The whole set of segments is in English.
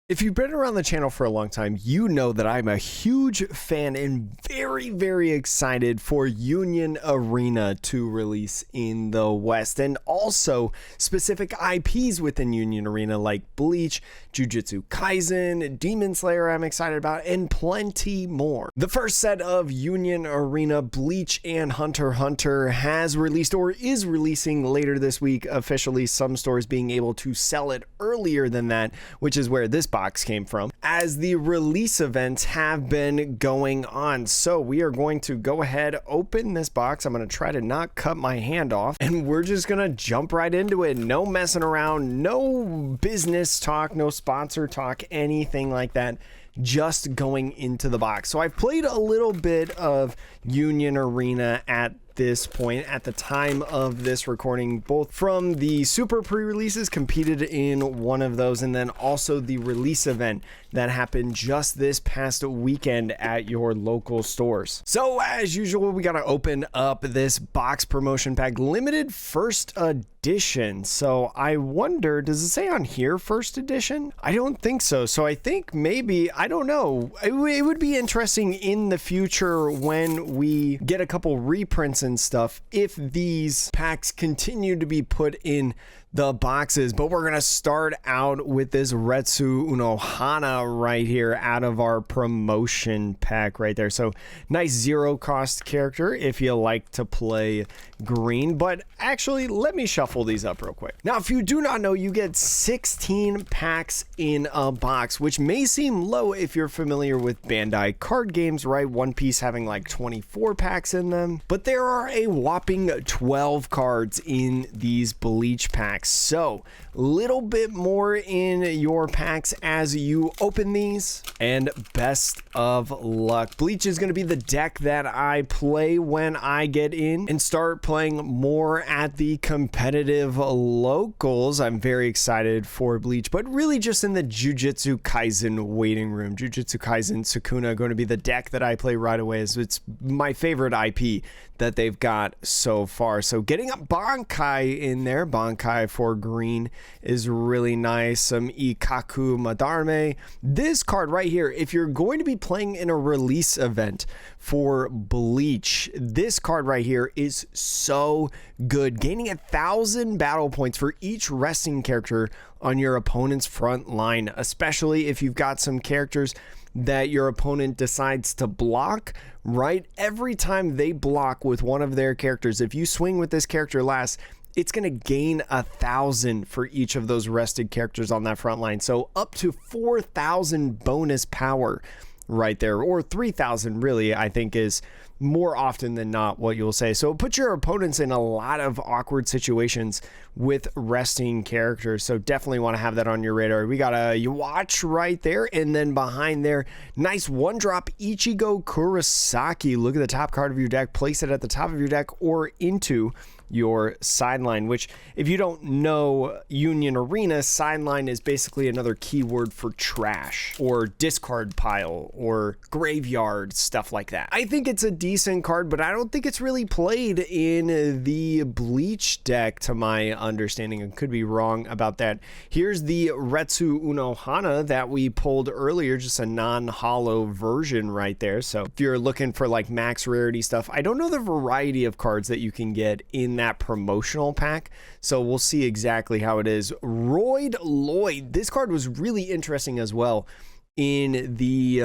If you've been around the channel for a long time, you know that I'm a huge fan and very excited for Union Arena to release in the West, and also specific IPs within Union Arena like Bleach, Jujutsu Kaisen, Demon Slayer I'm excited about, and plenty more. The first set of Union Arena, Bleach, and Hunter x Hunter has released or is releasing later this week officially, some stores being able to sell it earlier than that, which is where this box came from, as the release events have been going on. So we are going to go ahead, open this box. I'm going to try to not cut my hand off, and we're just going to jump right into it. No messing around, no business talk, no sponsor talk, anything like that. Just going into the box. So I've played a little bit of Union Arena at this point, at the time of this recording, both from the super pre-releases, competed in one of those, and then also the release event that happened just this past weekend at your local stores. So as usual, we got to open up this box promotion pack, limited first edition. So I wonder, does it say on here first edition? I don't think so. So I think maybe, I don't know, it would be interesting in the future when we get a couple reprints and stuff if these packs continue to be put in the boxes. But we're gonna start out with this Retsu Unohana right here out of our promotion pack right there. So nice zero cost character if you like to play green. But actually, let me shuffle these up real quick. Now, if you do not know, you get 16 packs in a box, which may seem low if you're familiar with Bandai card games, right? One Piece having like 24 packs in them, but there are a whopping 12 cards in these Bleach packs. So little bit more in your packs as you open these, and best of luck. Bleach is going to be the deck that I play when I get in and start playing more at the competitive locals. I'm very excited for Bleach, but really just in the Jujutsu Kaisen waiting room. Jujutsu Kaisen Sukuna going to be the deck that I play right away, as it's my favorite IP that they've got so far. So getting a Bankai in there, Bankai for green, is really nice. Some Ikaku Madarme. This card right here, if you're going to be playing in a release event for Bleach, this card right here is so good. Gaining 1,000 battle points for each resting character on your opponent's front line, especially if you've got some characters that your opponent decides to block, right? Every time they block with one of their characters, if you swing with this character last, it's going to gain 1,000 for each of those rested characters on that front line. So up to 4,000 bonus power right there, or 3,000 really, I think is more often than not what you'll say. So put your opponents in a lot of awkward situations with resting characters. So definitely want to have that on your radar. We got a watch right there, and then behind there, nice one drop Ichigo Kurosaki. Look at the top card of your deck, place it at the top of your deck or into your sideline, which if you don't know Union Arena, sideline is basically another keyword for trash or discard pile or graveyard, stuff like that. I think it's a decent card, but I don't think it's really played in the Bleach deck to my understanding. I could be wrong about that. Here's the Retsu Unohana that we pulled earlier, just a non-holo version right there. So if you're looking for like max rarity stuff, I don't know the variety of cards that you can get in that promotional pack, so we'll see exactly how it is. Royd Lloyd, this card was really interesting as well in the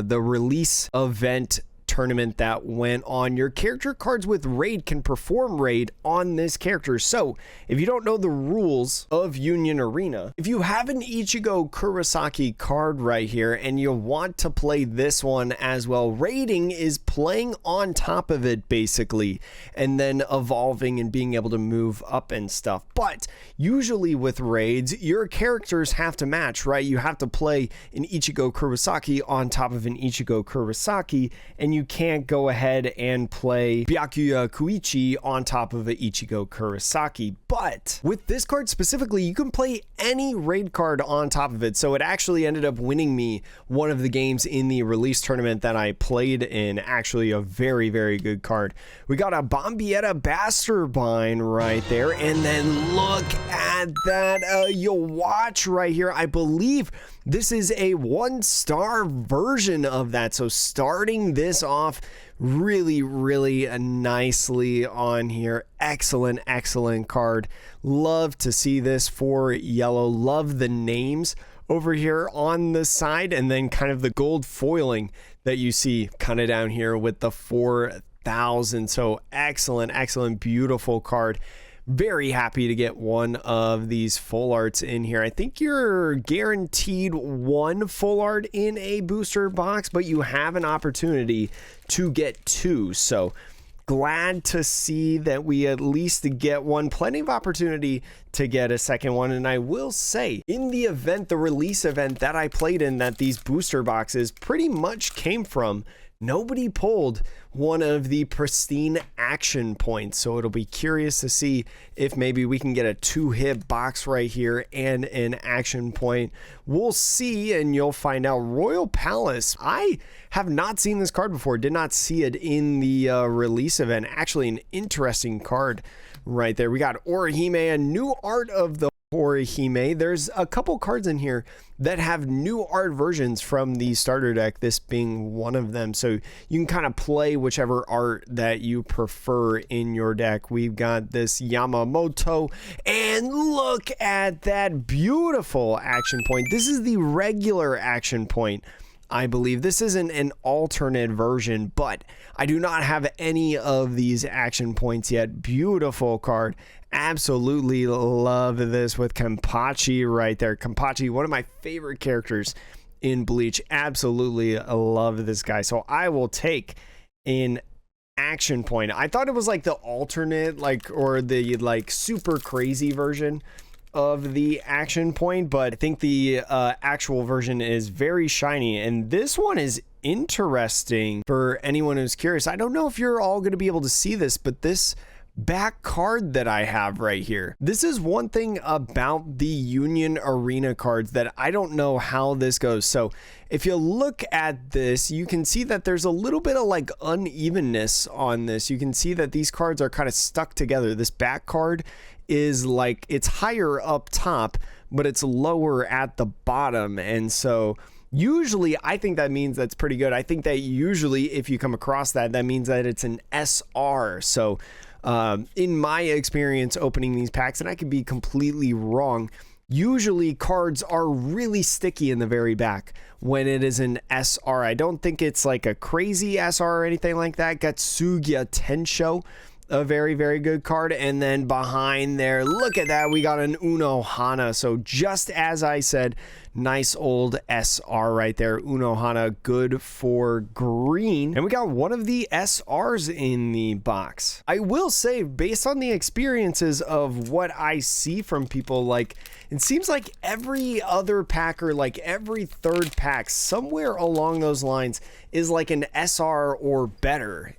release event tournament that went on. Your character cards with raid can perform raid on this character. So if you don't know the rules of Union Arena, if you have an Ichigo Kurosaki card right here and you want to play this one as well, raiding is playing on top of it basically, and then evolving and being able to move up and stuff. But usually with raids, your characters have to match, right? You have to play an Ichigo Kurosaki on top of an Ichigo Kurosaki, and you you can't go ahead and play Byakuya Kuichi on top of a Ichigo Kurosaki. But with this card specifically, you can play any raid card on top of it. So it actually ended up winning me one of the games in the release tournament that I played in. Actually, a very, very good card. We got a Bombietta Basterbine right there. And then look at that. You'll watch right here. I believe this is a 1-star version of that. So starting this off really, really nicely on here. Excellent card. Love to see this for yellow. Love the names over here on the side, and then kind of the gold foiling that you see kind of down here with the 4,000. So excellent, beautiful card. Very happy to get one of these full arts in here. I think you're guaranteed one full art in a booster box, but you have an opportunity to get 2. So glad to see that we at least get one. Plenty of opportunity to get a second one. And I will say, in the event, the release event that I played in, that these booster boxes pretty much came from, nobody pulled one of the pristine action points. So it'll be curious to see if maybe we can get a 2-hit box right here and an action point. We'll see, and you'll find out. Royal Palace, I have not seen this card before. Did not see it in the release event. Actually, an interesting card right there. We got Orihime, a new art of the Orihime. There's a couple cards in here that have new art versions from the starter deck, this being one of them. So you can kind of play whichever art that you prefer in your deck. We've got this Yamamoto, and look at that beautiful action point. This is the regular action point, I believe. This isn't an alternate version, but I do not have any of these action points yet. Beautiful card. Absolutely love this with Kenpachi right there. Kenpachi, one of my favorite characters in Bleach. Absolutely love this guy. So I will take an action point. I thought it was like the alternate, like, or the like super crazy version of the action point, but I think the actual version is very shiny, and this one is interesting for anyone who's curious. I don't know if you're all going to be able to see this, but this back card that I have right here, this is one thing about the Union Arena cards that I don't know how this goes. So if you look at this, you can see that there's a little bit of like unevenness on this. You can see that these cards are kind of stuck together. This back card is like, it's higher up top, but it's lower at the bottom. And so usually I think that means that's pretty good. I think that usually if you come across that, that means that it's an SR. So in my experience opening these packs, and I could be completely wrong, usually cards are really sticky in the very back when it is an SR. I don't think it's like a crazy SR or anything like that. Gatsugia Tensho, a very, very good card. And then behind there, look at that, we got an Unohana. So just as I said, nice old SR right there. Unohana, good for green. And we got one of the SRs in the box. I will say, based on the experiences of what I see from people, like, it seems like every other pack, or like every third pack, somewhere along those lines, is like an SR or better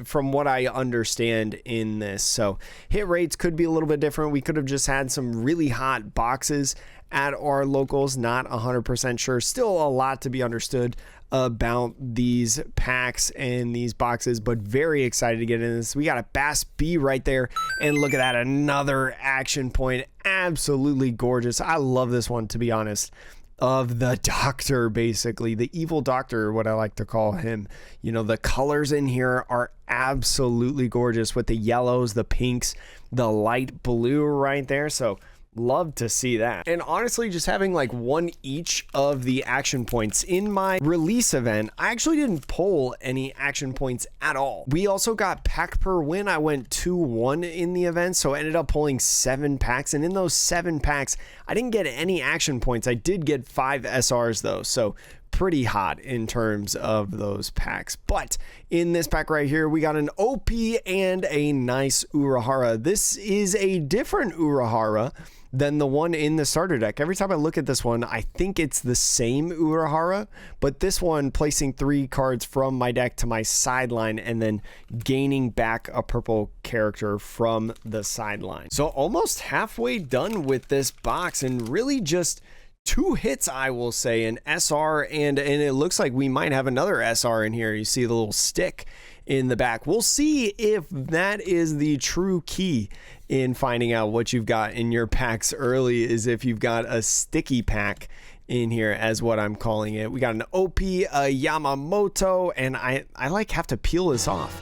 from what I understand in this. So hit rates could be a little bit different. We could have just had some really hot boxes at our locals. Not 100% sure. Still a lot to be understood about these packs and these boxes, but very excited to get into this. We got a Bass B right there, and look at that, another action point. Absolutely gorgeous. I love this one, to be honest. Of the doctor, basically the evil doctor, what I like to call him. You know, the colors in here are absolutely gorgeous with the yellows, the pinks, the light blue right there. So love to see that. And honestly, just having like one each of the action points in my release event, I actually didn't pull any action points at all. We also got pack per win. I went 2-1 in the event, so I ended up pulling 7 packs, and in those 7 packs I didn't get any action points. I did get 5 SRs though, so pretty hot in terms of those packs. But in this pack right here, we got an OP and a nice Urahara. This is a different Urahara than the one in the starter deck. Every time I look at this one, I think it's the same Urahara, but this one placing 3 cards from my deck to my sideline and then gaining back a purple character from the sideline. So almost halfway done with this box, and really just 2 hits, I will say, an SR, and it looks like we might have another SR in here. You see the little stick in the back. We'll see if that is the true key in finding out what you've got in your packs early, is if you've got a sticky pack in here, as what I'm calling it. We got an OP, a Yamamoto, and I like have to peel this off.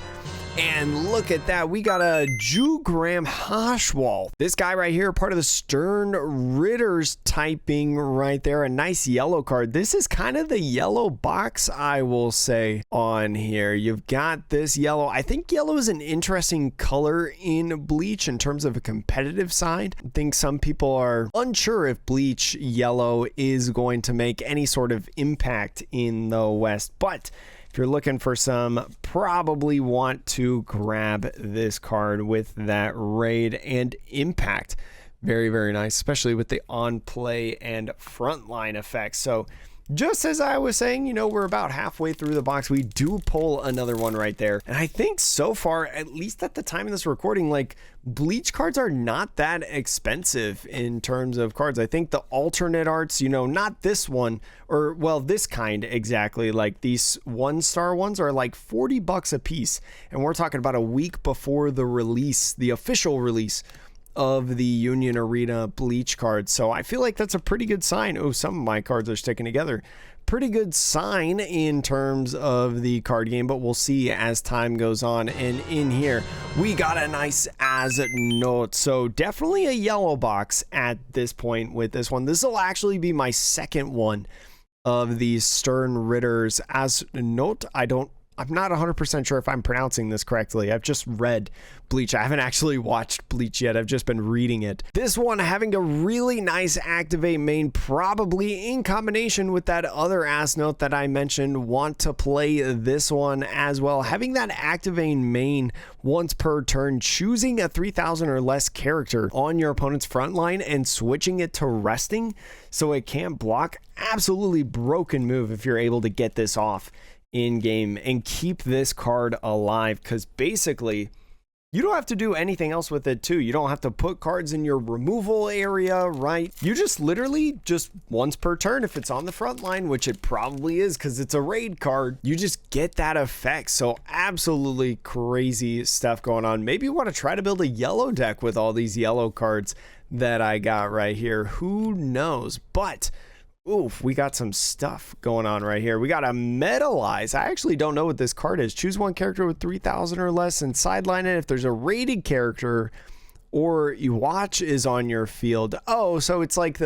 And look at that, we got a Jugram Hashwall. This guy right here, part of the Stern Ritters typing right there. A nice yellow card. This is kind of the yellow box, I will say, on here. You've got this yellow. I think yellow is an interesting color in Bleach in terms of a competitive side. I think some people are unsure if Bleach yellow is going to make any sort of impact in the West, but if you're looking for some, probably want to grab this card with that raid and impact. Very, very nice, especially with the on play and frontline effects. So just as I was saying, you know, we're about halfway through the box. We do pull another one right there. And I think so far, at least at the time of this recording, like, Bleach cards are not that expensive in terms of cards. I think the alternate arts, you know, not this one, or well, this kind exactly, like these 1-star ones are like 40 bucks a piece. And we're talking about a week before the release, the official release of the Union Arena Bleach cards. So I feel like that's a pretty good sign. Oh, some of my cards are sticking together. Pretty good sign in terms of the card game, but we'll see as time goes on. And in here, we got a nice As Note. So definitely a yellow box at this point with this one. This will actually be my second one of these Stern Ritters As Note. I'm not 100% sure if I'm pronouncing this correctly. I've just read Bleach. I haven't actually watched Bleach yet. I've just been reading it. This one having a really nice activate main, probably in combination with that other As Note that I mentioned. Want to play this one as well. Having that activate main once per turn, choosing a 3,000 or less character on your opponent's front line and switching it to resting so it can't block. Absolutely broken move if you're able to get this off in game and keep this card alive, because basically you don't have to do anything else with it too. You don't have to put cards in your removal area, right? You just literally just once per turn, if it's on the front line, which it probably is because it's a raid card, you just get that effect. So absolutely crazy stuff going on. Maybe you want to try to build a yellow deck with all these yellow cards that I got right here. Who knows? But oof, we got some stuff going on right here. We got a Metalize. I actually don't know what this card is. Choose one character with 3,000 or less and sideline it if there's a rated character or you watch is on your field. Oh, so it's like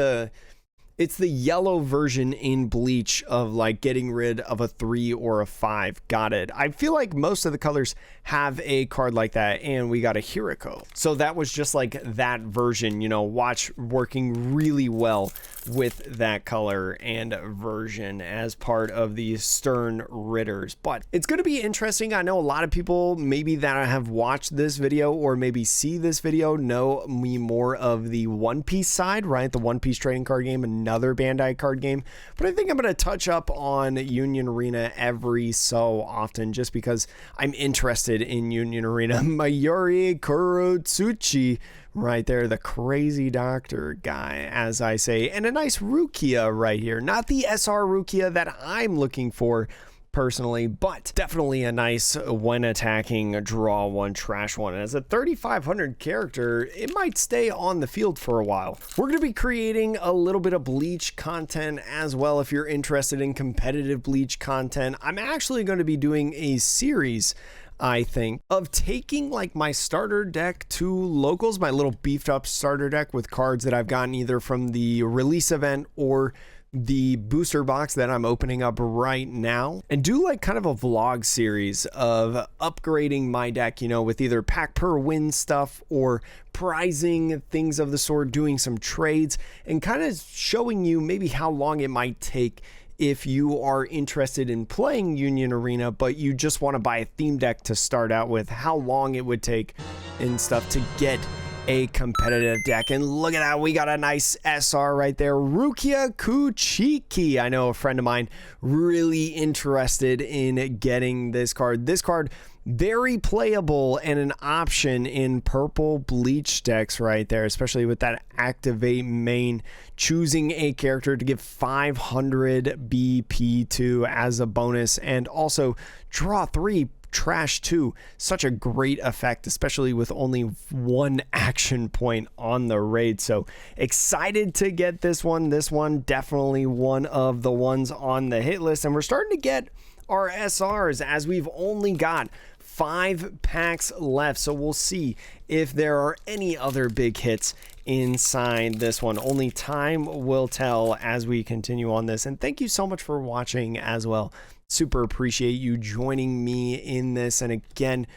it's the yellow version in Bleach of like getting rid of a 3 or a 5. Got it. I feel like most of the colors have a card like that, and we got a Hiriko. So that was just like that version, you know, watch working really well with that color and version as part of the Stern Ritters. But it's going to be interesting. I know a lot of people maybe that have watched this video or maybe see this video know me more of the One Piece side, right? The One Piece trading card game, another Bandai card game. But I think I'm going to touch up on Union Arena every so often just because I'm interested in Union Arena. Mayuri Kurotsuchi right there, the crazy doctor guy, as I say, and a nice Rukia right here. Not the SR Rukia that I'm looking for personally, but definitely a nice when attacking draw one, trash one. As a 3,500 character, it might stay on the field for a while. We're going to be creating a little bit of Bleach content as well. If you're interested in competitive Bleach content, I'm actually going to be doing a series, I think, of taking like my starter deck to locals, my little beefed up starter deck with cards that I've gotten either from the release event or the booster box that I'm opening up right now, and do like kind of a vlog series of upgrading my deck, you know, with either pack per win stuff or prizing, things of the sort, doing some trades and kind of showing you maybe how long it might take if you are interested in playing Union Arena, but you just want to buy a theme deck to start out with, how long it would take and stuff to get a competitive deck. And look at that, we got a nice SR right there, Rukia Kuchiki. I know a friend of mine really interested in getting this card. This card, very playable and an option in purple bleach decks right there, especially with that activate main, choosing a character to give 500 BP to as a bonus, and also draw 3, trash 2. Such a great effect, especially with only 1 action point on the raid. So excited to get this one. This one definitely one of the ones on the hit list, and we're starting to get our SRs as we've only got 5 packs left, so we'll see if there are any other big hits inside this one. Only time will tell as we continue on this. And thank you so much for watching as well. Super appreciate you joining me in this. And again,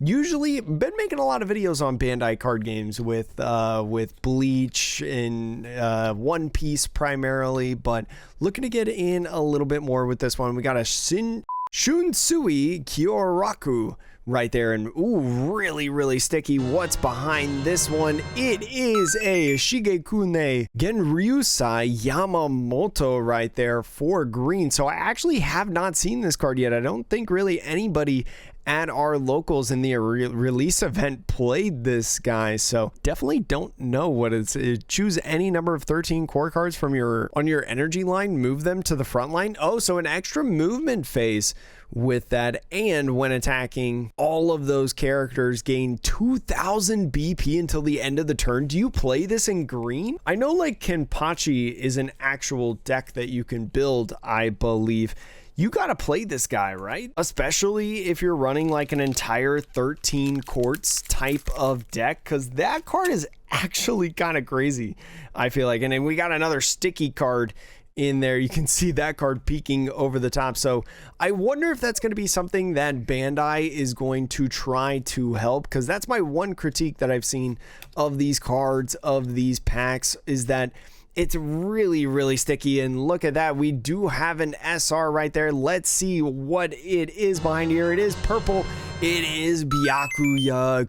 usually been making a lot of videos on Bandai card games with Bleach and One Piece primarily, but looking to get in a little bit more with this one. We got a Shunsui Kyoraku right there, and ooh, really sticky. What's behind this one? It is a Shigekune Genryusai Yamamoto right there for green. So I actually have not seen this card yet. I don't think really anybody at our locals in the release event played this guy, so definitely don't know what it's. Choose any number of 13 core cards from your energy line, move them to the front line. Oh, so an extra movement phase with that, and when attacking, all of those characters gain 2000 BP until the end of the turn. Do you play this in green? I know like Kenpachi is an actual deck that you can build, I believe. You got to play this guy, right? Especially if you're running like an entire 13 quartz type of deck, because that card is actually kind of crazy, I feel like. And then we got another sticky card in there. You can see that card peeking over the top. So I wonder if that's going to be something that Bandai is going to try to help, because that's my one critique that I've seen of these cards, of these packs, is that it's really sticky. And look at that, we do have an SR right there. Let's see what it is behind here. It is purple. It is Byakuya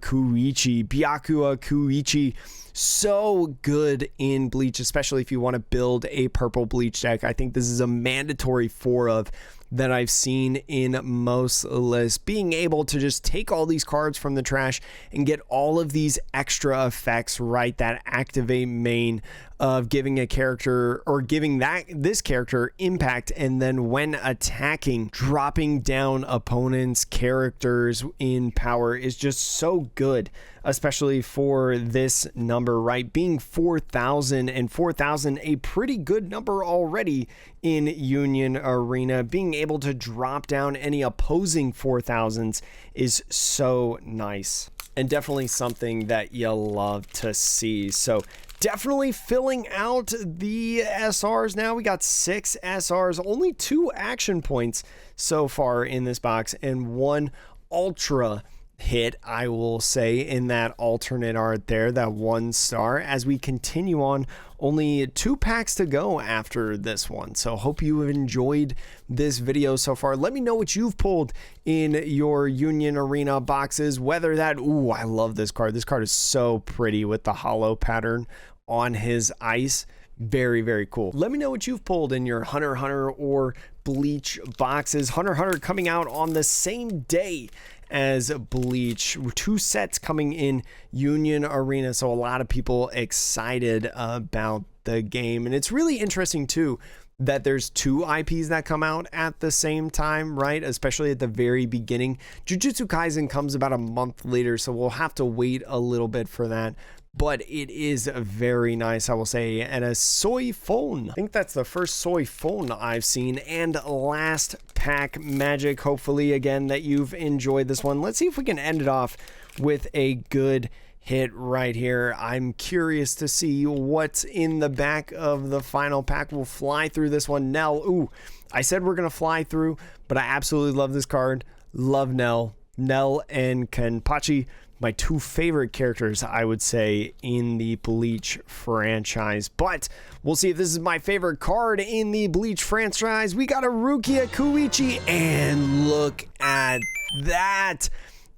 Kuichi. So good in Bleach, especially if you want to build a purple Bleach deck. I think this is a mandatory 4 of that I've seen in most lists. Being able to just take all these cards from the trash and get all of these extra effects, right? That activate main of giving a character, or giving this character impact, and then when attacking, dropping down opponents' characters in power is just so good, especially for this number, right? Being 4,000, and 4,000 a pretty good number already in Union Arena. Being able to drop down any opposing 4,000s is so nice, and definitely something that you'll love to see. So definitely filling out the SRs now. We got 6 SRs, only 2 action points so far in this box, and 1 ultra hit, I will say, in that alternate art there, that 1 star. As we continue on, only 2 packs to go after this one. So hope you have enjoyed this video so far. Let me know what you've pulled in your Union Arena boxes, whether that, ooh, I love this card. This card is so pretty with the hollow pattern on his ice. Very cool. Let me know what you've pulled in your Hunter x Hunter or Bleach boxes. Hunter x Hunter coming out on the same day as Bleach. 2 sets coming in Union Arena, so a lot of people excited about the game. And it's really interesting too that there's 2 IPs that come out at the same time, right? Especially at the very beginning. Jujutsu Kaisen comes about a month later, so we'll have to wait a little bit for that. But it is very nice, I will say. And a soy phone, I think that's the first soy phone I've seen. And last pack magic, hopefully again that you've enjoyed this one. Let's see if we can end it off with a good hit right here. I'm curious to see what's in the back of the final pack. We'll fly through this one. Nell, ooh, I said we're gonna fly through, but I absolutely love this card. Love Nell and Kenpachi. my two favorite characters, I would say, in the Bleach franchise. But we'll see if this is my favorite card in the Bleach franchise. We got a Rukia Koichi, and look at that.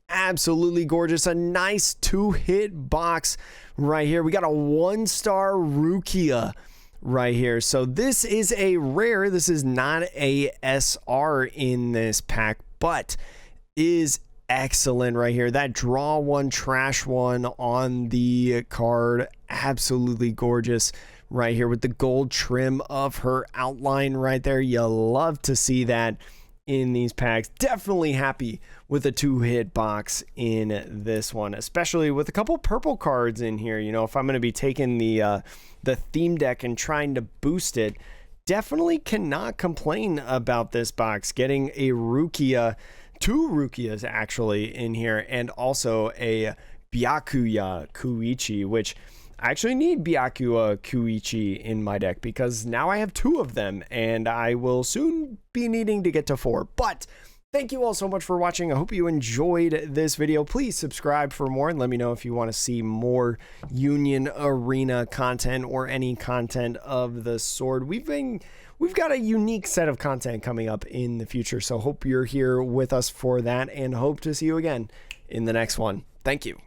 Absolutely gorgeous. A nice 2-hit box right here. We got a 1-star Rukia right here. So this is a rare. This is not a SR in this pack, but is excellent right here. That draw one, trash one on the card, absolutely gorgeous right here with the gold trim of her outline right there. You love to see that in these packs. Definitely happy with a 2-hit box in this one, especially with a couple purple cards in here. You know, if I'm going to be taking the theme deck and trying to boost it, definitely cannot complain about this box. Getting a Rukia, 2 Rukias actually in here, and also a Byakuya Koichi, which I actually need Byakuya Koichi in my deck because now I have 2 of them, and I will soon be needing to get to 4. But thank you all so much for watching. I hope you enjoyed this video. Please subscribe for more and let me know if you want to see more Union Arena content or any content of the sort. We've got a unique set of content coming up in the future, so hope you're here with us for that, and hope to see you again in the next one. Thank you.